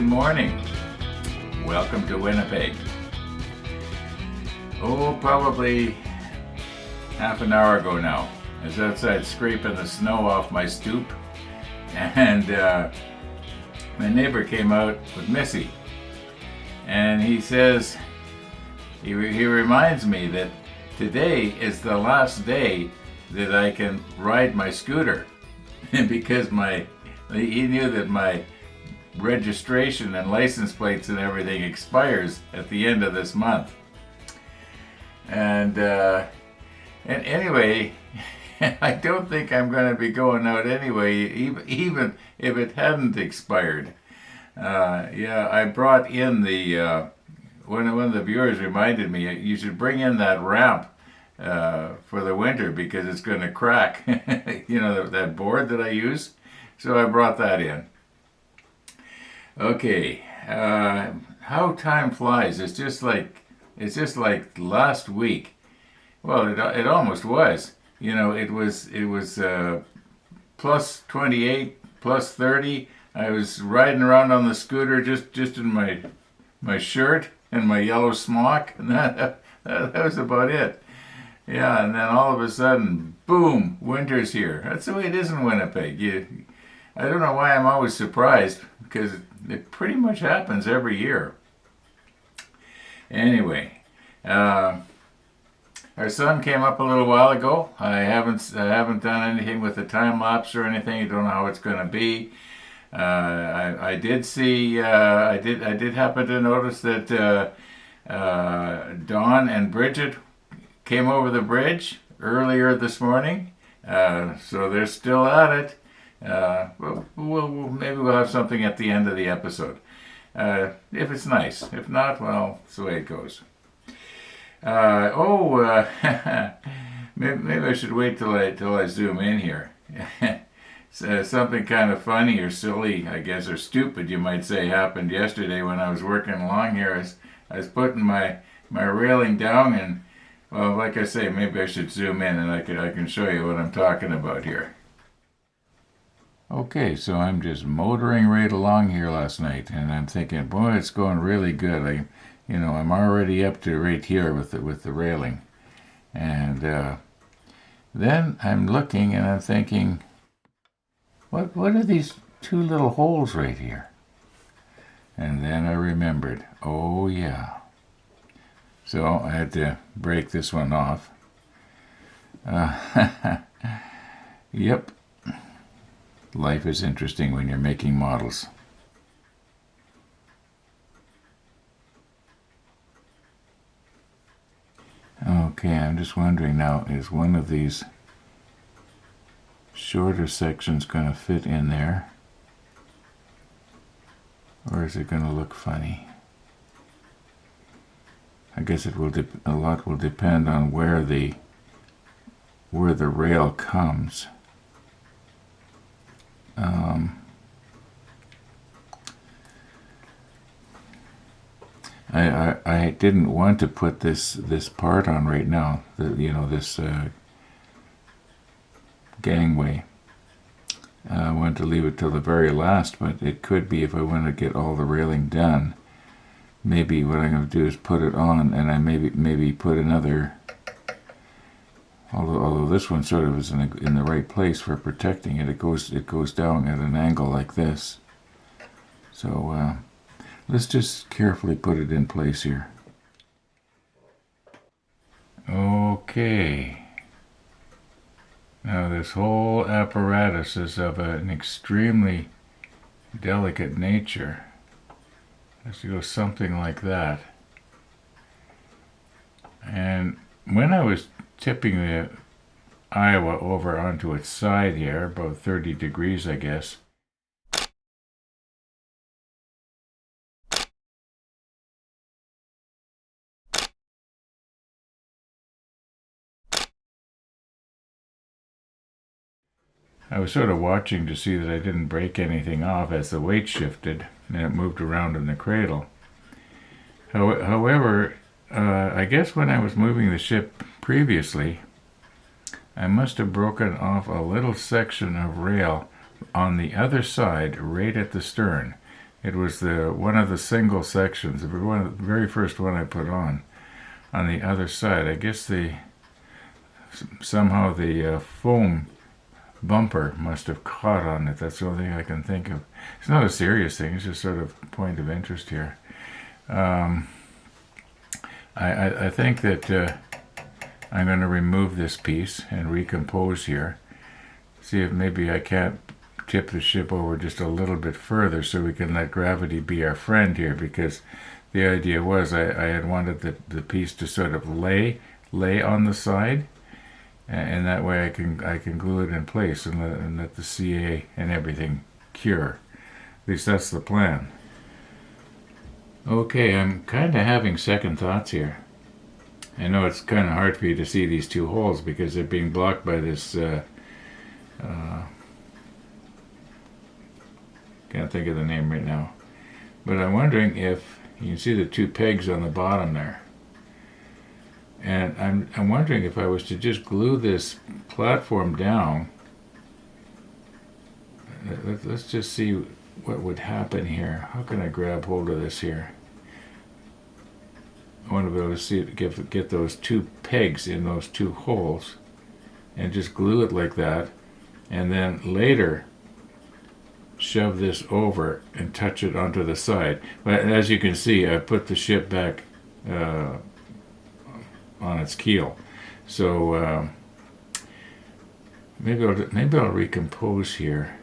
good morning. Welcome to Winnipeg. Oh, probably half an hour ago now. I was outside scraping the snow off my stoop, and my neighbor came out with Missy, and he says, he reminds me that today is the last day that I can ride my scooter because he knew that my registration and license plates and everything expires at the end of this month. And anyway, I don't think I'm going to be going out anyway, even if it hadn't expired. Yeah, I brought in the one of the viewers reminded me you should bring in that ramp for the winter because it's going to crack. You know, that board that I use. So I brought that in. Okay, how time flies. It's just like last week. Well, it almost was. You know, it was plus 28, plus 30. I was riding around on the scooter just in my shirt and my yellow smock, and that was about it. Yeah, and then all of a sudden, boom, winter's here. That's the way it is in Winnipeg. I don't know why I'm always surprised, because it pretty much happens every year. Anyway, our sun came up a little while ago. I haven't done anything with the time lapse or anything. I don't know how it's going to be. I did see. I did happen to notice that Dawn and Bridget came over the bridge earlier this morning. So they're still at it. Maybe we'll have something at the end of the episode. If it's nice. If not, well, it's the way it goes. Maybe I should wait till I zoom in here. Something kind of funny or silly, I guess, or stupid, you might say, happened yesterday when I was working along here. I was putting my railing down, and well, like I say, maybe I should zoom in and I can show you what I'm talking about here. Okay, so I'm just motoring right along here last night, and I'm thinking, boy, it's going really good. I'm already up to right here with the railing, and then I'm looking and I'm thinking, what are these two little holes right here? And then I remembered, oh yeah. So I had to break this one off. Yep. Life is interesting when you're making models. Okay, I'm just wondering now, is one of these shorter sections going to fit in there? Or is it going to look funny? I guess a lot will depend on where the rail comes. I didn't want to put this part on right now. This gangway. I wanted to leave it till the very last, but it could be if I want to get all the railing done. Maybe what I'm going to do is put it on, and I maybe put another. Although this one sort of is in the right place for protecting it, it goes down at an angle like this. So let's just carefully put it in place here. Okay. Now this whole apparatus is of an extremely delicate nature. It has to go something like that. And when I was tipping the Iowa over onto its side here, about 30 degrees, I guess, I was sort of watching to see that I didn't break anything off as the weight shifted and it moved around in the cradle. However, I guess when I was moving the ship previously, I must have broken off a little section of rail on the other side right at the stern. It was one of the single sections, the very first one I put on the other side. I guess somehow the foam bumper must have caught on it. That's the only thing I can think of. It's not a serious thing. It's just sort of a point of interest here. I think that I'm going to remove this piece and recompose here. See if maybe I can't tip the ship over just a little bit further so we can let gravity be our friend here, because the idea was I had wanted the piece to sort of lay on the side, and that way I can glue it in place and let the CA and everything cure. At least that's the plan. Okay, I'm kind of having second thoughts here. I know it's kind of hard for you to see these two holes because they're being blocked by this can't think of the name right now, but I'm wondering if you can see the two pegs on the bottom there, and I'm wondering if I was to just glue this platform down. Let's just see what would happen here. How can I grab hold of this here? I want to be able to see get those two pegs in those two holes and just glue it like that, and then later shove this over and touch it onto the side. But as you can see, I put the ship back on its keel, so maybe I'll recompose here.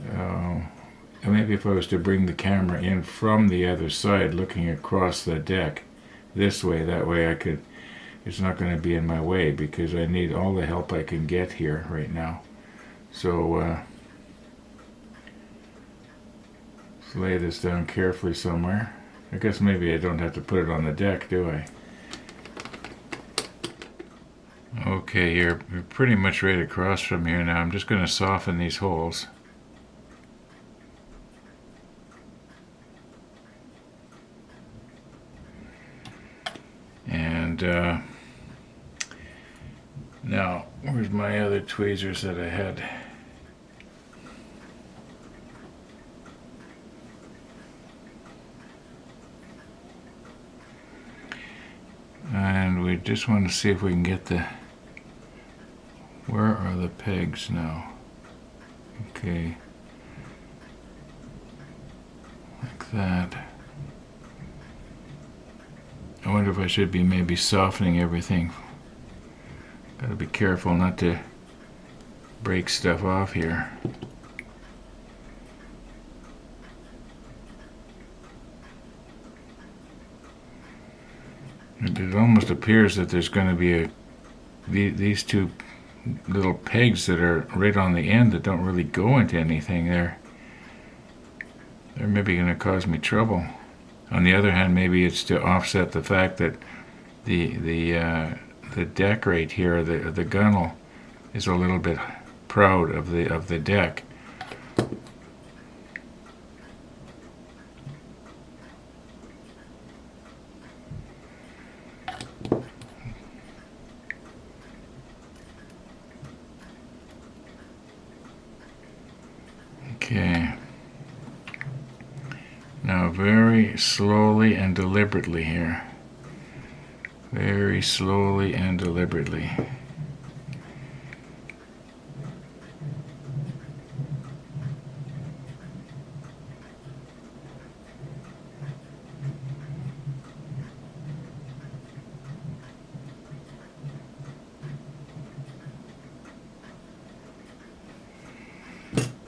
And maybe if I was to bring the camera in from the other side, looking across the deck this way, that way it's not going to be in my way, because I need all the help I can get here right now. So let's lay this down carefully somewhere. I guess maybe I don't have to put it on the deck, do I? Okay, you're pretty much right across from here now. I'm just going to soften these holes. And now, where's my other tweezers that I had? And we just want to see if we can get where are the pegs now? Okay, like that. I wonder if I should be maybe softening everything. Gotta be careful not to break stuff off here. It almost appears that there's going to be these two little pegs that are right on the end that don't really go into anything. They're maybe going to cause me trouble. On the other hand, maybe it's to offset the fact that the deck right here, the gunnel, is a little bit proud of the deck. Okay. Now very slowly and deliberately here. Very slowly and deliberately.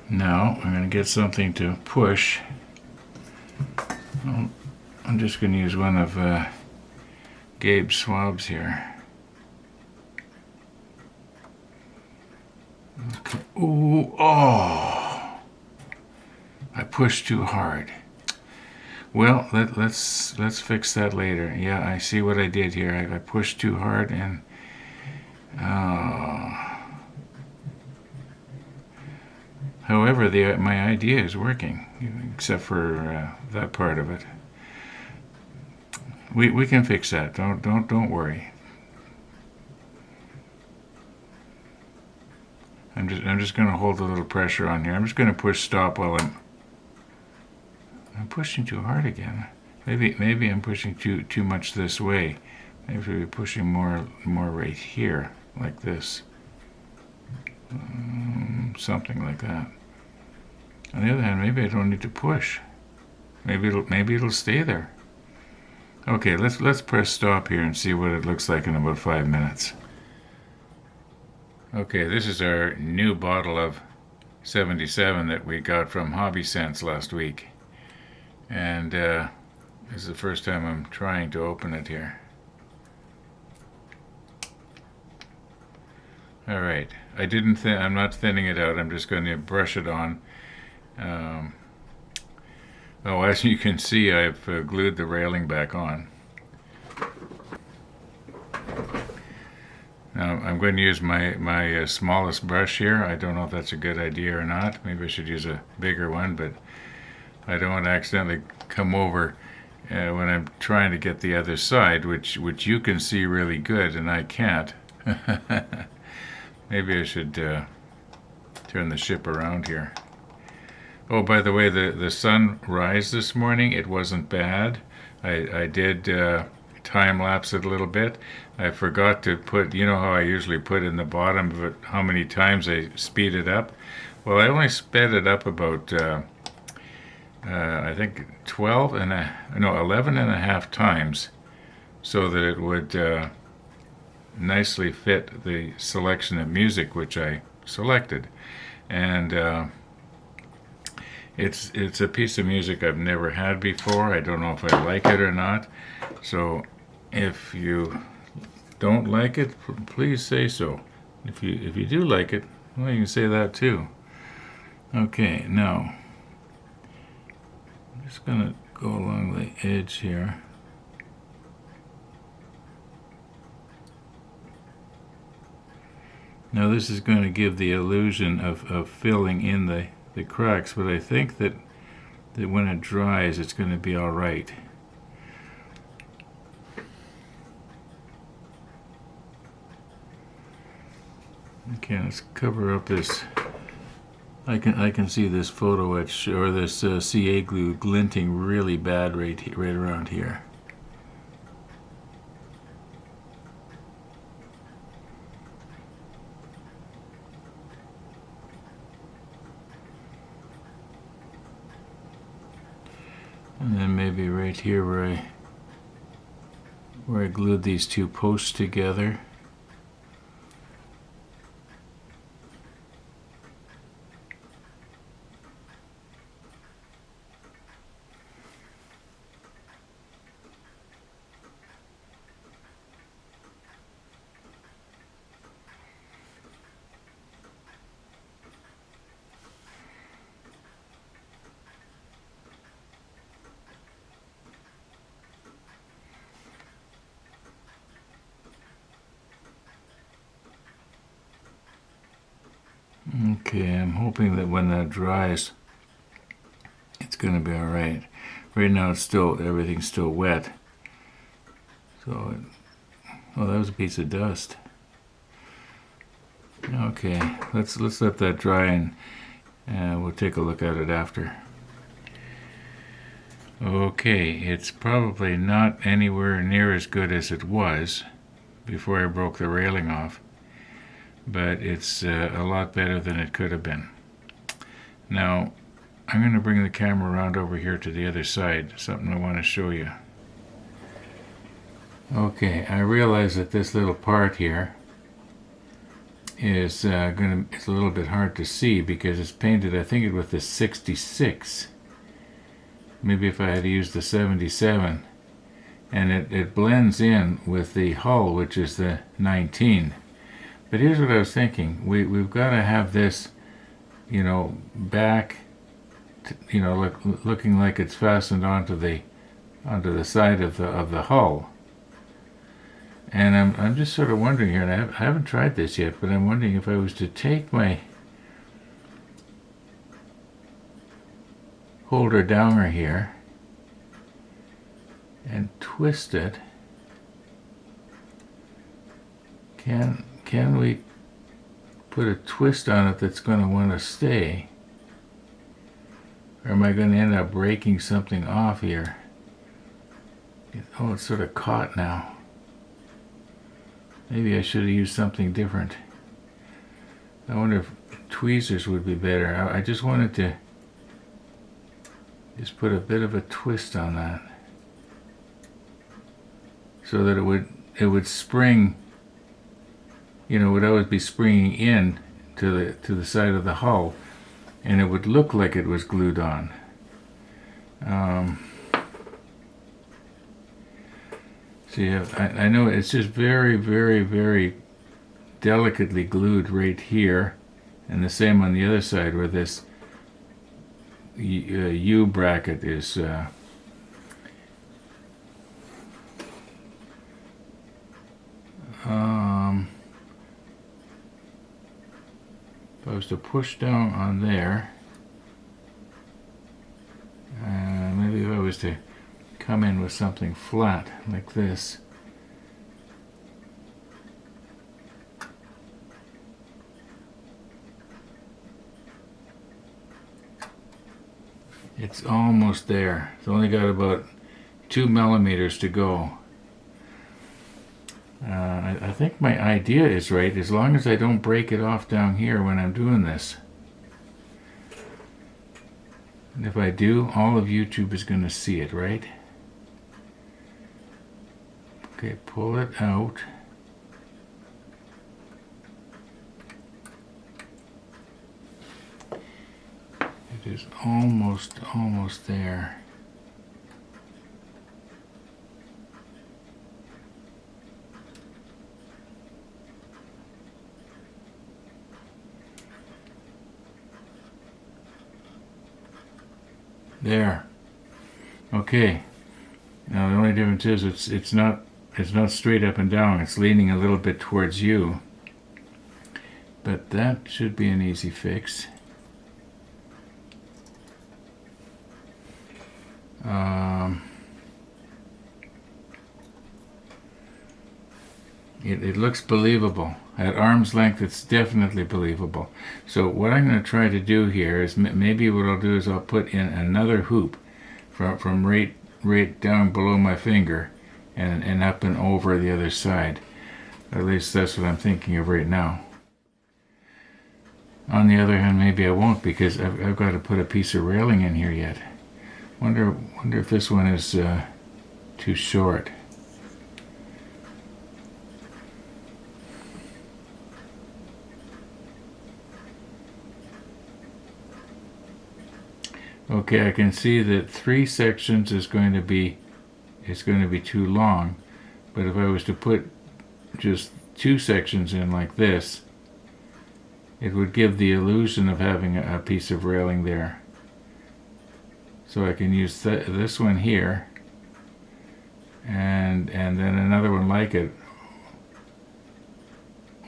Now I'm going to get something to push. I'm just going to use one of Gabe's swabs here. Okay. Ooh, oh! I pushed too hard. Well, let's fix that later. Yeah, I see what I did here. I pushed too hard, and however, my idea is working, except for that part of it. We can fix that. Don't worry. I'm just going to hold a little pressure on here. I'm just going to push stop while I'm I'm pushing too hard again. Maybe I'm pushing too much this way. Maybe I should be pushing more right here, like this. Something like that. On the other hand, maybe I don't need to push. Maybe it'll stay there. Okay, let's press stop here and see what it looks like in about 5 minutes. Okay, this is our new bottle of 77 that we got from Hobby Sense last week. And this is the first time I'm trying to open it here. All right, I'm not thinning it out. I'm just going to brush it on. As you can see, I've glued the railing back on. Now I'm going to use my smallest brush here. I don't know if that's a good idea or not. Maybe I should use a bigger one, but I don't want to accidentally come over when I'm trying to get the other side, which you can see really good and I can't. Maybe I should turn the ship around here. Oh, by the way, the sunrise this morning, it wasn't bad. I did time lapse it a little bit. I forgot to put, you know how I usually put in the bottom of it how many times I speed it up? Well, I only sped it up about, I think 11 and a half times so that it would nicely fit the selection of music which I selected. And it's a piece of music I've never had before. I don't know if I like it or not. So if you don't like it, please say so. If you do like it, well, you can say that too. Okay, now I'm just gonna go along the edge here. Now this is going to give the illusion of filling in the cracks, but I think that when it dries, it's going to be all right. Okay, let's cover up this. I can see this photo etch or this CA glue glinting really bad right around here. And then maybe right here where I glued these two posts together. Okay, I'm hoping that when that dries, it's going to be all right. Right now, everything's still wet. So, oh, that was a piece of dust. Okay, let's let that dry and we'll take a look at it after. Okay, it's probably not anywhere near as good as it was before I broke the railing off, but it's a lot better than it could have been. Now, I'm going to bring the camera around over here to the other side, something I want to show you. Okay, I realize that this little part here is it's a little bit hard to see because it's painted, I think, with the 66. Maybe if I had used the 77. And it blends in with the hull, which is the 19. But here's what I was thinking. We've got to have this, back, looking like it's fastened onto the side of the hull. And I'm just sort of wondering here, and I haven't tried this yet, but I'm wondering if I was to take my holder downer here and twist it. Can we put a twist on it that's going to want to stay? Or am I going to end up breaking something off here? Oh, it's sort of caught now. Maybe I should have used something different. I wonder if tweezers would be better. I just wanted to just put a bit of a twist on that, so that it would spring. You know, would always be springing in to the side of the hull, and it would look like it was glued on. See, I know it's just very, very, very delicately glued right here, and the same on the other side where this U bracket is. If I was to push down on there, maybe if I was to come in with something flat like this. It's almost there. It's only got about 2 millimeters to go. I think my idea is right, as long as I don't break it off down here when I'm doing this. And if I do, all of YouTube is going to see it, right? Okay, pull it out. It is almost there. There. Okay. Now the only difference is it's not straight up and down. It's leaning a little bit towards you. But that should be an easy fix. It looks believable. At arm's length, it's definitely believable. So what I'm going to try to do here is maybe what I'll do is I'll put in another hoop from right down below my finger and up and over the other side. At least that's what I'm thinking of right now. On the other hand, maybe I won't, because I've got to put a piece of railing in here yet. Wonder if this one is too short. Okay, I can see that 3 sections is going to be too long, but if I was to put just 2 sections in like this, it would give the illusion of having a piece of railing there. So I can use this one here, and then another one like it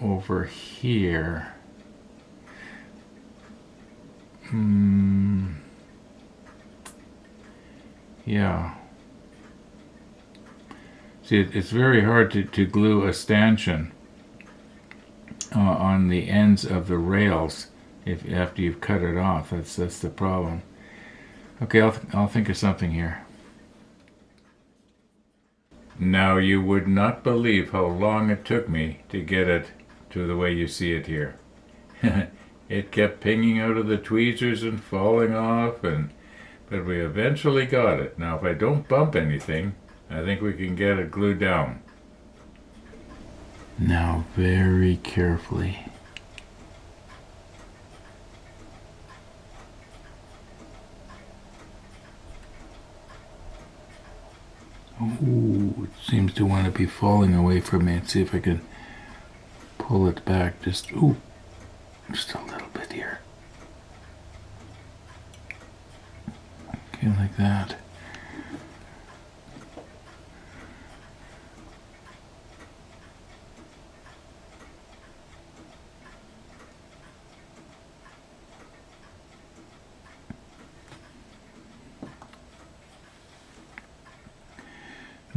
over here. Yeah. See, it's very hard to glue a stanchion on the ends of the rails after you've cut it off. That's the problem. Okay, I'll think of something here. Now you would not believe how long it took me to get it to the way you see it here. It kept pinging out of the tweezers and falling off, but we eventually got it. Now if I don't bump anything, I think we can get it glued down. Now very carefully. Oh, it seems to want to be falling away from me. Let's see if I can pull it back just a little bit here. Okay, like that.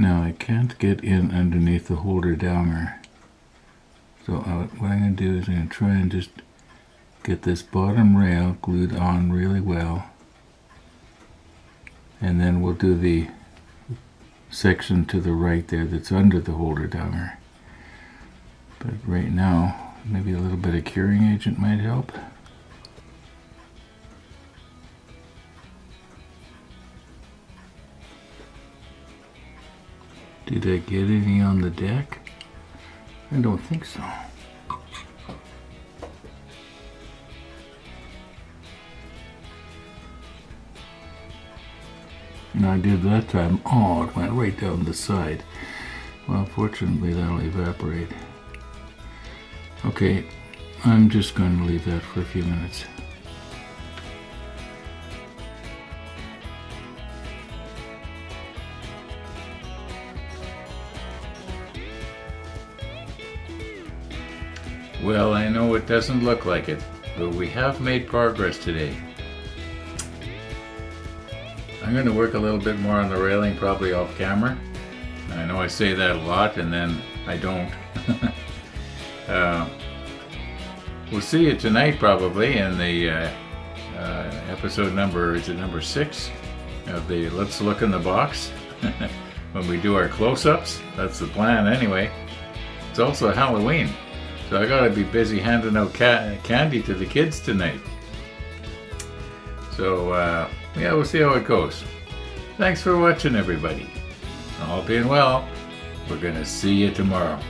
Now I can't get in underneath the holder downer. So what I'm going to do is I'm going to try and just get this bottom rail glued on really well. And then we'll do the section to the right there that's under the holder downer. But right now, maybe a little bit of curing agent might help. Did I get any on the deck? I don't think so. And I did that time. Oh, it went right down the side. Well, fortunately, that'll evaporate. Okay, I'm just going to leave that for a few minutes. Well, I know it doesn't look like it, but we have made progress today. I'm going to work a little bit more on the railing, probably off camera. I know I say that a lot and then I don't. We'll see you tonight probably in the episode number, is it number 6 of the Let's Look in the Box. When we do our close-ups, that's the plan anyway. It's also Halloween, so I gotta be busy handing out candy to the kids tonight. So yeah, we'll see how it goes. Thanks for watching, everybody. All being well, we're gonna see you tomorrow.